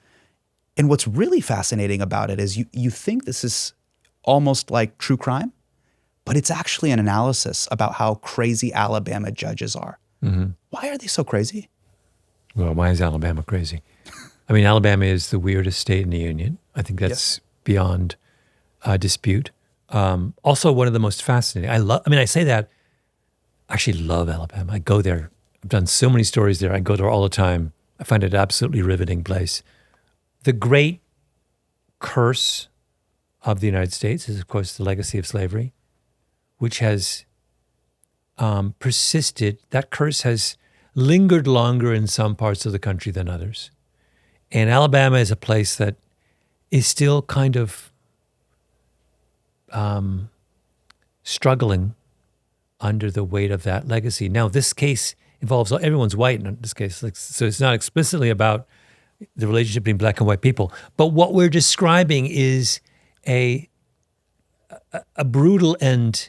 And what's really fascinating about it is you think this is almost like true crime, but it's actually an analysis about how crazy Alabama judges are. Mm-hmm. Why are they so crazy? Well, why is Alabama crazy? I mean, Alabama is the weirdest state in the union. I think that's beyond dispute. Also, one of the most fascinating. I say that. I actually love Alabama. I go there. I've done so many stories there. I go there all the time. I find it an absolutely riveting place. The great curse of the United States is, of course, the legacy of slavery, which has persisted. That curse has lingered longer in some parts of the country than others. And Alabama is a place that is still kind of struggling under the weight of that legacy. Now, this case involves everyone's white in this case, so it's not explicitly about the relationship between black and white people. But what we're describing is a brutal and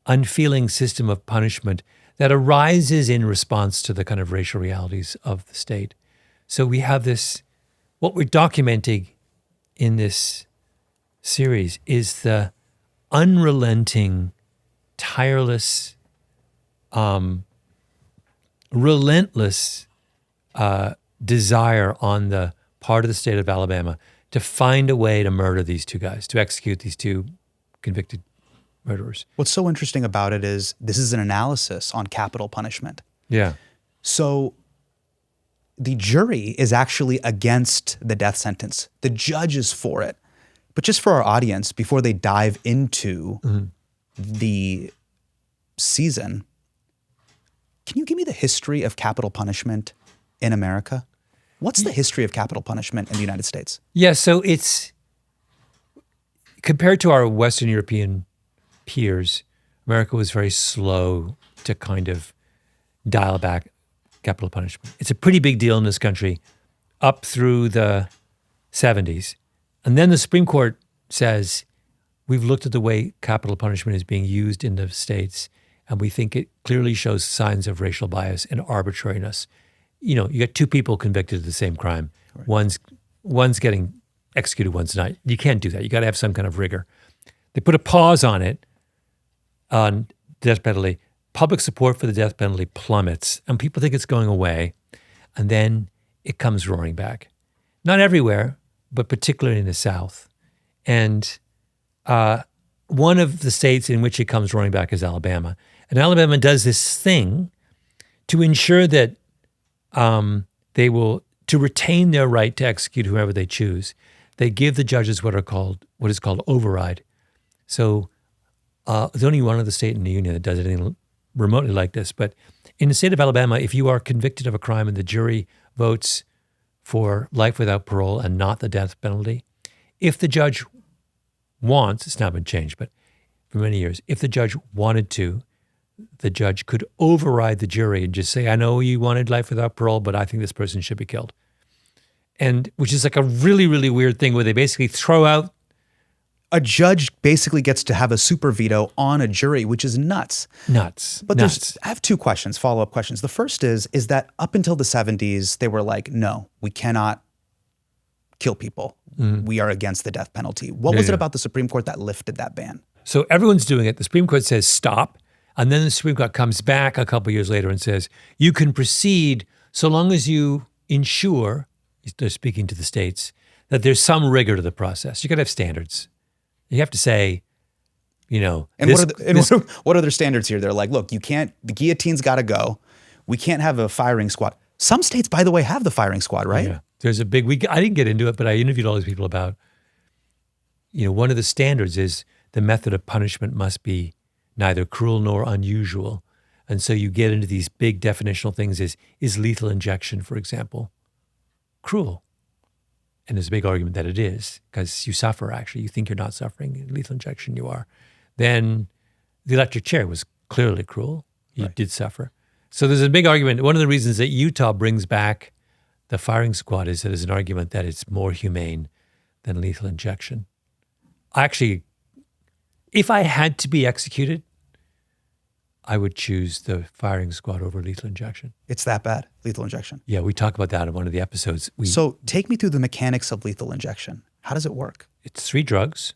unfeeling system of punishment that arises in response to the kind of racial realities of the state. So we have this, what we're documenting in this series is the unrelenting, tireless, relentless desire on the part of the state of Alabama to find a way to murder these 2 guys, to execute these 2 convicted murderers. What's so interesting about it is this is an analysis on capital punishment. Yeah. So the jury is actually against the death sentence. The judge is for it. But just for our audience, before they dive into the season, can you give me the history of capital punishment in America? What's the history of capital punishment in the United States? Yeah, so it's, compared to our Western European peers, America was very slow to kind of dial back capital punishment. It's a pretty big deal in this country. up through the 70s. And then the Supreme Court says, we've looked at the way capital punishment is being used in the states, and we think it clearly shows signs of racial bias and arbitrariness. You know, you got two people convicted of the same crime. Right. One's getting executed, one's not. You can't do that. You got to have some kind of rigor. They put a pause on it, on death penalty. Public support for the death penalty plummets, and people think it's going away, and then it comes roaring back. Not everywhere, but particularly in the South. And one of the states in which it comes roaring back is Alabama. And Alabama does this thing to ensure that they will, to retain their right to execute whoever they choose. They give the judges what is called override. So there's only one other state in the union that does anything remotely like this. But in the state of Alabama, if you are convicted of a crime and the jury votes for life without parole and not the death penalty, if the judge wants, it's now been changed, but for many years, if the judge wanted to, the judge could override the jury and just say, I know you wanted life without parole, but I think this person should be killed. And which is like a really, really weird thing where they basically throw out. A judge basically gets to have a super veto on a jury, which is nuts. But I have two questions, follow-up questions. The first is that up until the 70s, they were like, no, we cannot kill people. We are against the death penalty. What was it about the Supreme Court that lifted that ban? So everyone's doing it. The Supreme Court says stop. And then the Supreme Court comes back a couple years later and says, you can proceed so long as you ensure, they're speaking to the states, that there's some rigor to the process. You got to have standards. You have to say, you know. And what are their standards here? They're like, look, the guillotine's got to go. We can't have a firing squad. Some states, by the way, have the firing squad, right? Yeah. There's I didn't get into it, but I interviewed all these people about, you know, one of the standards is the method of punishment must be neither cruel nor unusual. And so you get into these big definitional things is lethal injection, for example, cruel? And there's a big argument that it is because you suffer, actually. You think you're not suffering. In lethal injection, you are. Then the electric chair was clearly cruel. You did suffer. So there's a big argument. One of the reasons that Utah brings back the firing squad is that there's an argument that it's more humane than lethal injection. Actually, if I had to be executed, I would choose the firing squad over lethal injection. It's that bad, lethal injection. Yeah, we talk about that in one of the episodes. So take me through the mechanics of lethal injection. How does it work? It's 3 drugs.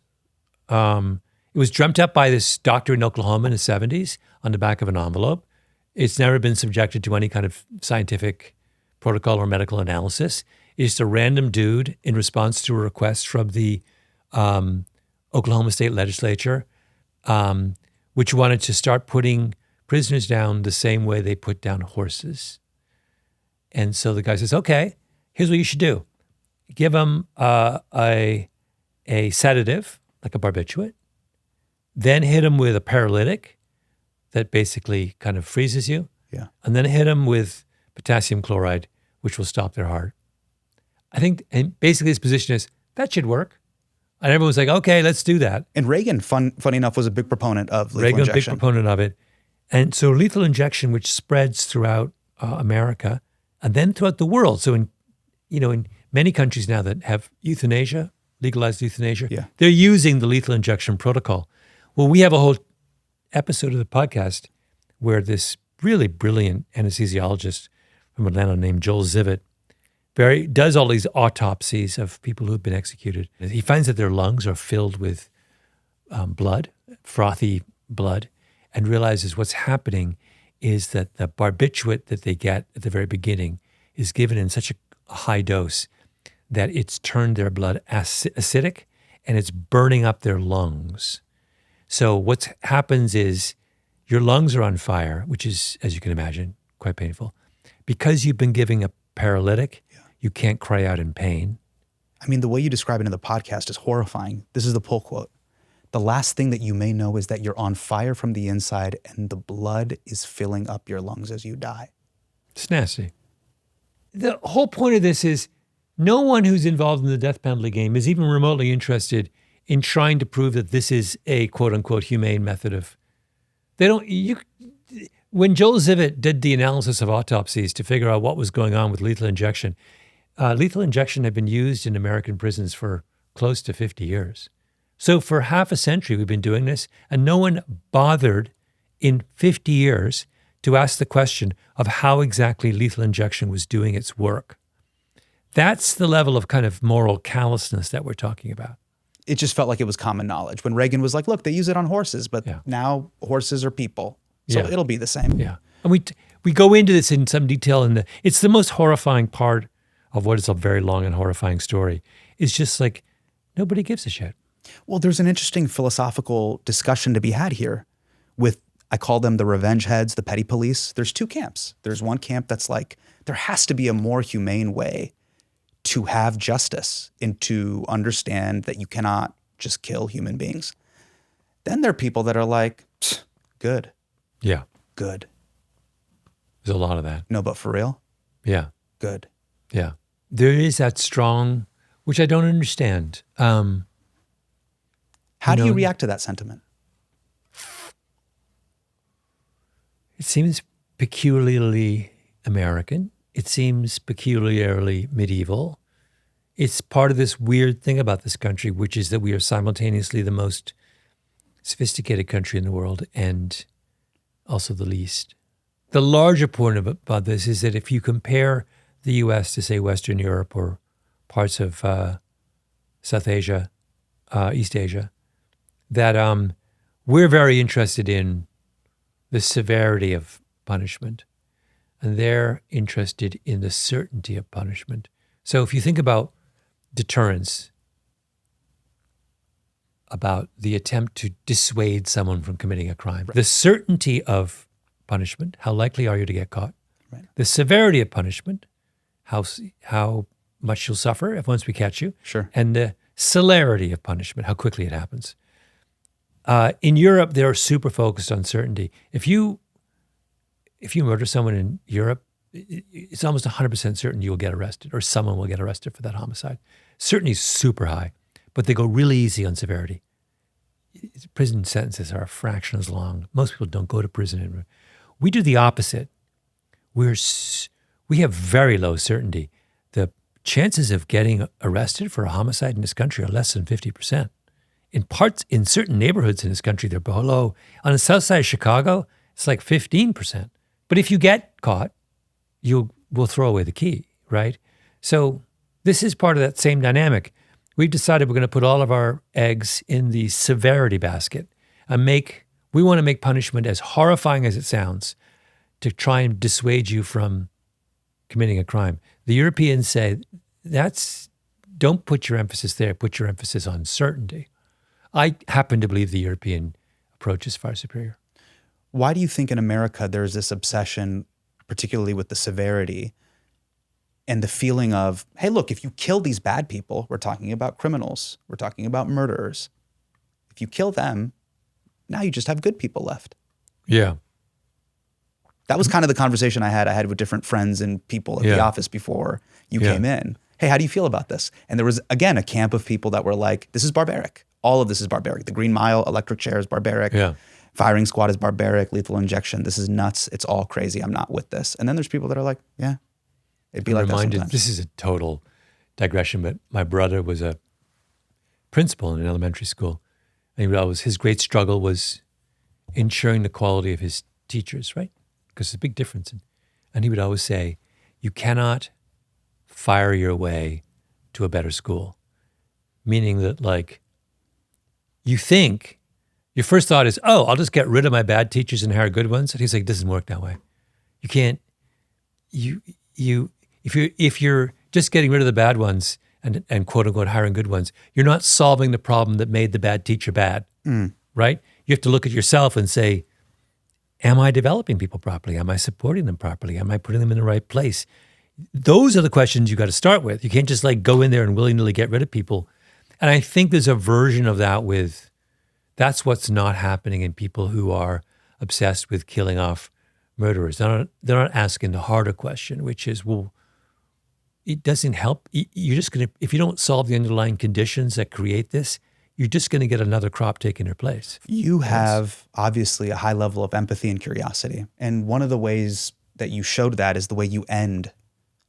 It was dreamt up by this doctor in Oklahoma in the 70s on the back of an envelope. It's never been subjected to any kind of scientific protocol or medical analysis. It's a random dude in response to a request from the Oklahoma State Legislature, which wanted to start putting prisoners down the same way they put down horses. And so the guy says, okay, here's what you should do. Give them a sedative, like a barbiturate, then hit them with a paralytic that basically kind of freezes you, and then hit them with potassium chloride, which will stop their heart. I think, and basically his position is, that should work. And everyone's like, okay, let's do that. And Reagan, funny enough, was a big proponent of lethal injection. Reagan, big proponent of it. And so lethal injection, which spreads throughout America and then throughout the world. So in many countries now that have euthanasia, legalized euthanasia, they're using the lethal injection protocol. Well, we have a whole episode of the podcast where this really brilliant anesthesiologist from Atlanta named Joel Zivit does all these autopsies of people who have been executed. He finds that their lungs are filled with blood, frothy blood, and realizes what's happening is that the barbiturate that they get at the very beginning is given in such a high dose that it's turned their blood acidic and it's burning up their lungs. So what happens is your lungs are on fire, which is, as you can imagine, quite painful. Because you've been giving a paralytic, you can't cry out in pain. I mean, the way you describe it in the podcast is horrifying. This is the pull quote. The last thing that you may know is that you're on fire from the inside and the blood is filling up your lungs as you die. It's nasty. The whole point of this is no one who's involved in the death penalty game is even remotely interested in trying to prove that this is a quote unquote humane method of, when Joel Zivit did the analysis of autopsies to figure out what was going on with lethal injection, lethal injection had been used in American prisons for close to 50 years. So for half a century, we've been doing this, and no one bothered in 50 years to ask the question of how exactly lethal injection was doing its work. That's the level of kind of moral callousness that we're talking about. It just felt like it was common knowledge. When Reagan was like, look, they use it on horses, but now horses are people. So it'll be the same. Yeah. And we go into this in some detail, and it's the most horrifying part of what is a very long and horrifying story. It's just like nobody gives a shit. Well, there's an interesting philosophical discussion to be had here with, I call them the revenge heads, the petty police. There's two camps. There's one camp that's like, there has to be a more humane way to have justice and to understand that you cannot just kill human beings. Then there are people that are like, good. Yeah. Good. There's a lot of that. No, but for real? Yeah. Good. Yeah. There is that strong, which I don't understand. How do you react to that sentiment? It seems peculiarly American. It seems peculiarly medieval. It's part of this weird thing about this country, which is that we are simultaneously the most sophisticated country in the world and also the least. The larger point about this is that if you compare the U.S. to, say, Western Europe or parts of South Asia, East Asia, that we're very interested in the severity of punishment, and they're interested in the certainty of punishment. So if you think about deterrence, about the attempt to dissuade someone from committing a crime, the certainty of punishment, how likely are you to get caught? Right. The severity of punishment, how much you'll suffer if once we catch you. Sure. And the celerity of punishment, how quickly it happens. In Europe, they're super focused on certainty. If you murder someone in Europe, it's almost 100% certain you will get arrested or someone will get arrested for that homicide. Certainty is super high, but they go really easy on severity. Prison sentences are a fraction as long. Most people don't go to prison. We do the opposite. We have very low certainty. The chances of getting arrested for a homicide in this country are less than 50%. In certain neighborhoods in this country, they're below. On the south side of Chicago, it's like 15%. But if you get caught, we'll throw away the key, right? So this is part of that same dynamic. We've decided we're going to put all of our eggs in the severity basket and we want to make punishment as horrifying as it sounds to try and dissuade you from committing a crime. The Europeans say, don't put your emphasis there, put your emphasis on certainty. I happen to believe the European approach is far superior. Why do you think in America there's this obsession, particularly with the severity and the feeling of, hey, look, if you kill these bad people, we're talking about criminals, we're talking about murderers. If you kill them, now you just have good people left. Yeah. That was kind of the conversation I had with different friends and people at the office before you came in. Hey, how do you feel about this? And there was, again, a camp of people that were like, this is barbaric. All of this is barbaric. The Green Mile, electric chair is barbaric. Yeah. Firing squad is barbaric. Lethal injection, this is nuts. It's all crazy. I'm not with this. And then there's people that are like, yeah, it'd be like that sometimes. This is a total digression, but my brother was a principal in an elementary school. And his great struggle was ensuring the quality of his teachers, right? Because there's a big difference. And he would always say, you cannot fire your way to a better school. Meaning that, like, you think your first thought is, oh, I'll just get rid of my bad teachers and hire good ones. And he's like, it doesn't work that way. You can't, if you're just getting rid of the bad ones and quote unquote hiring good ones, you're not solving the problem that made the bad teacher bad, right? You have to look at yourself and say, am I developing people properly? Am I supporting them properly? Am I putting them in the right place? Those are the questions you got to start with. You can't just like go in there and willy-nilly get rid of people. And I think there's a version of that that's what's not happening in people who are obsessed with killing off murderers. They're not asking the harder question, which is, well, it doesn't help. You're just going to, if you don't solve the underlying conditions that create this, you're just going to get another crop taking their place. You have obviously a high level of empathy and curiosity. And one of the ways that you showed that is the way you end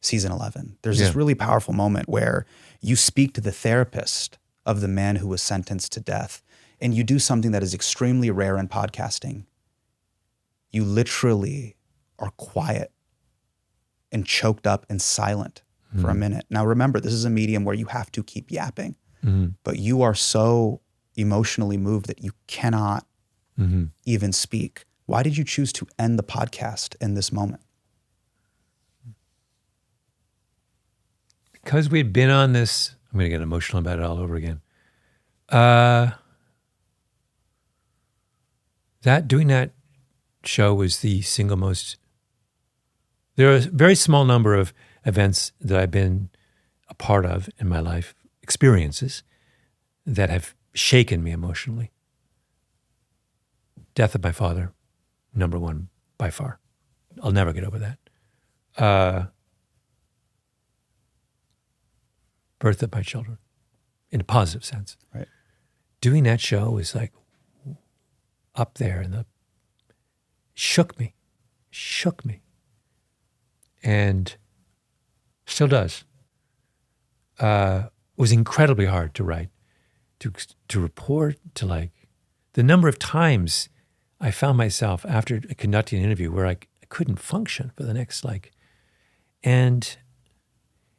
season 11. There's this really powerful moment where you speak to the therapist of the man who was sentenced to death, and you do something that is extremely rare in podcasting. You literally are quiet and choked up and silent for a minute. Now remember, this is a medium where you have to keep yapping, but you are so emotionally moved that you cannot even speak. Why did you choose to end the podcast in this moment? Because we'd been on this, I'm going to get emotional about it all over again. Doing that show was the single most, there are a very small number of events that I've been a part of in my life, experiences that have shaken me emotionally. Death of my father, number one by far. I'll never get over that. Birth of my children, in a positive sense. Right. Doing that show was like up there, and shook me, and still does. It was incredibly hard to write, to report, to like, the number of times I found myself after conducting an interview where I couldn't function for the next and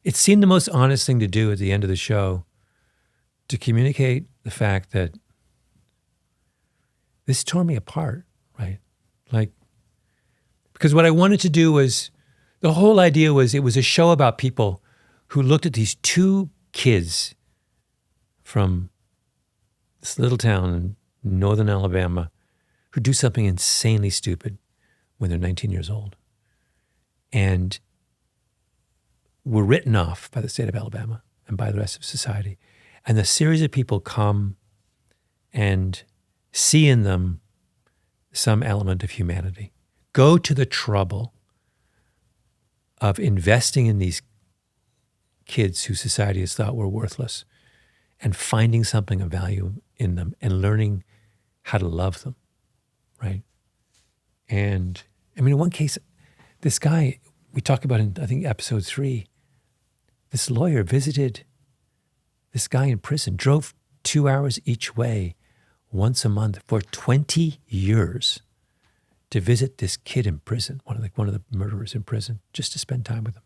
it seemed the most honest thing to do at the end of the show, to communicate the fact that this tore me apart, right? Like, because what I wanted to do was, the whole idea was, it was a show about people who looked at these two kids from this little town in northern Alabama who do something insanely stupid when they're 19 years old, and were written off by the state of Alabama and by the rest of society. And the series of people come and see in them some element of humanity, go to the trouble of investing in these kids who society has thought were worthless, and finding something of value in them and learning how to love them, right? And I mean, in one case, this guy, we talk about in, I think, episode 3, this lawyer visited this guy in prison, drove 2 hours each way once a month for 20 years to visit this kid in prison, one of the murderers in prison, just to spend time with him.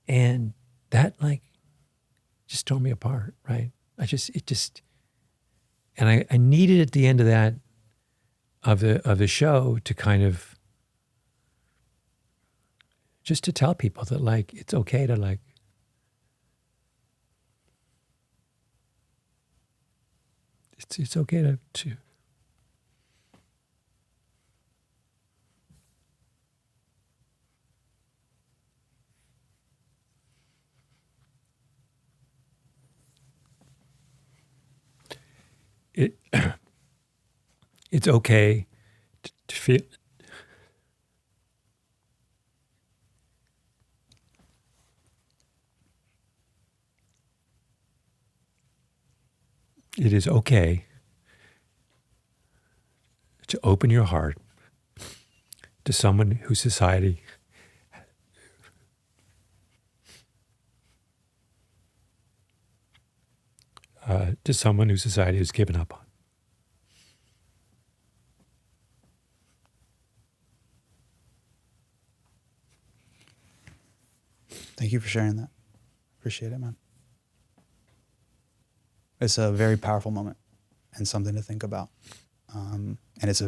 And that just tore me apart, right? And I needed at the end of that, of the show, to kind of just to tell people that it's okay to it's okay to it's okay to feel. It is okay to open your heart to someone whose society has given up on. Thank you for sharing that. Appreciate it, man. It's a very powerful moment and something to think about. And it's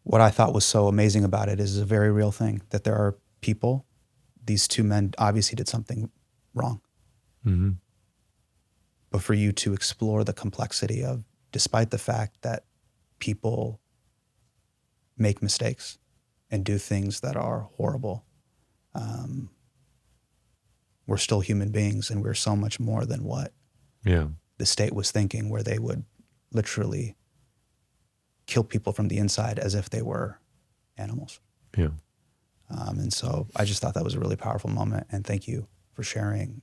what I thought was so amazing about it is a very real thing, that there are people, these two men obviously did something wrong. Mm-hmm. But for you to explore the complexity of, despite the fact that people make mistakes and do things that are horrible, we're still human beings, and we're so much more than what the state was thinking, where they would literally kill people from the inside as if they were animals. Yeah. And so I just thought that was a really powerful moment, and thank you for sharing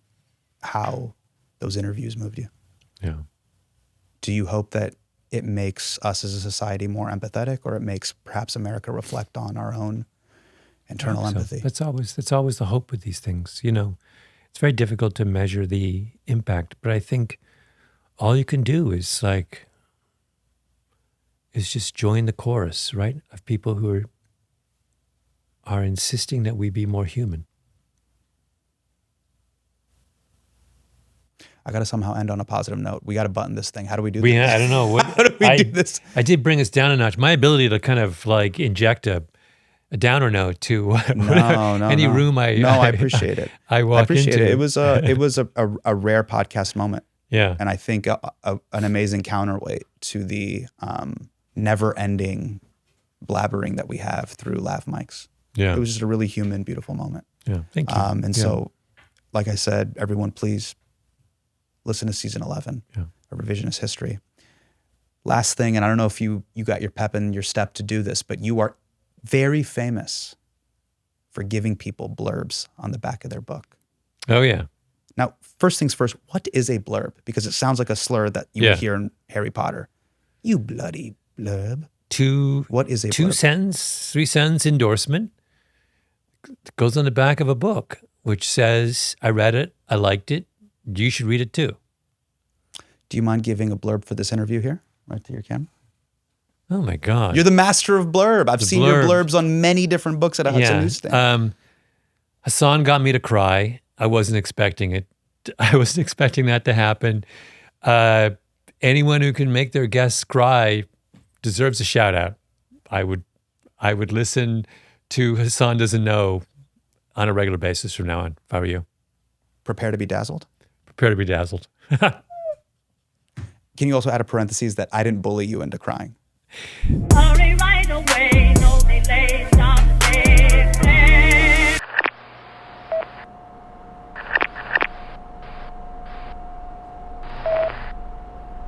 how those interviews moved you. Yeah. Do you hope that it makes us as a society more empathetic, or it makes perhaps America reflect on our own internal empathy. That's always the hope with these things. You know, it's very difficult to measure the impact, but I think all you can do is just join the chorus, right? Of people who are insisting that we be more human. I got to somehow end on a positive note. We got to button this thing. How do we do this? I don't know. How do we do this? I did bring us down a notch. My ability to kind of like inject a downer note to any room I appreciate it. I walk into. It. It was a rare podcast moment. Yeah. And I think an amazing counterweight to the never-ending blabbering that we have through lav mics. Yeah. It was just a really human, beautiful moment. Yeah, thank you. So, like I said, everyone, please listen to season 11 of Revisionist History. Last thing, and I don't know if you got your pep in your step to do this, but you are very famous for giving people blurbs on the back of their book. Oh, yeah. Now, first things first, what is a blurb? Because it sounds like a slur that you would hear in Harry Potter. You bloody blurb. What is a blurb? 2 sentence, 3 sentence endorsement. It goes on the back of a book, which says, I read it, I liked it, you should read it too. Do you mind giving a blurb for this interview here, right to your camera? Oh my God. You're the master of blurb. I've seen your blurbs on many different books at a Hudson newsstand. Hasan got me to cry. I wasn't expecting it. I wasn't expecting that to happen. Anyone who can make their guests cry deserves a shout out. I would listen to Hasan Doesn't Know on a regular basis from now on, if I were you. Prepare to be dazzled? Prepare to be dazzled. Can you also add a parenthesis that I didn't bully you into crying? Hurry right away.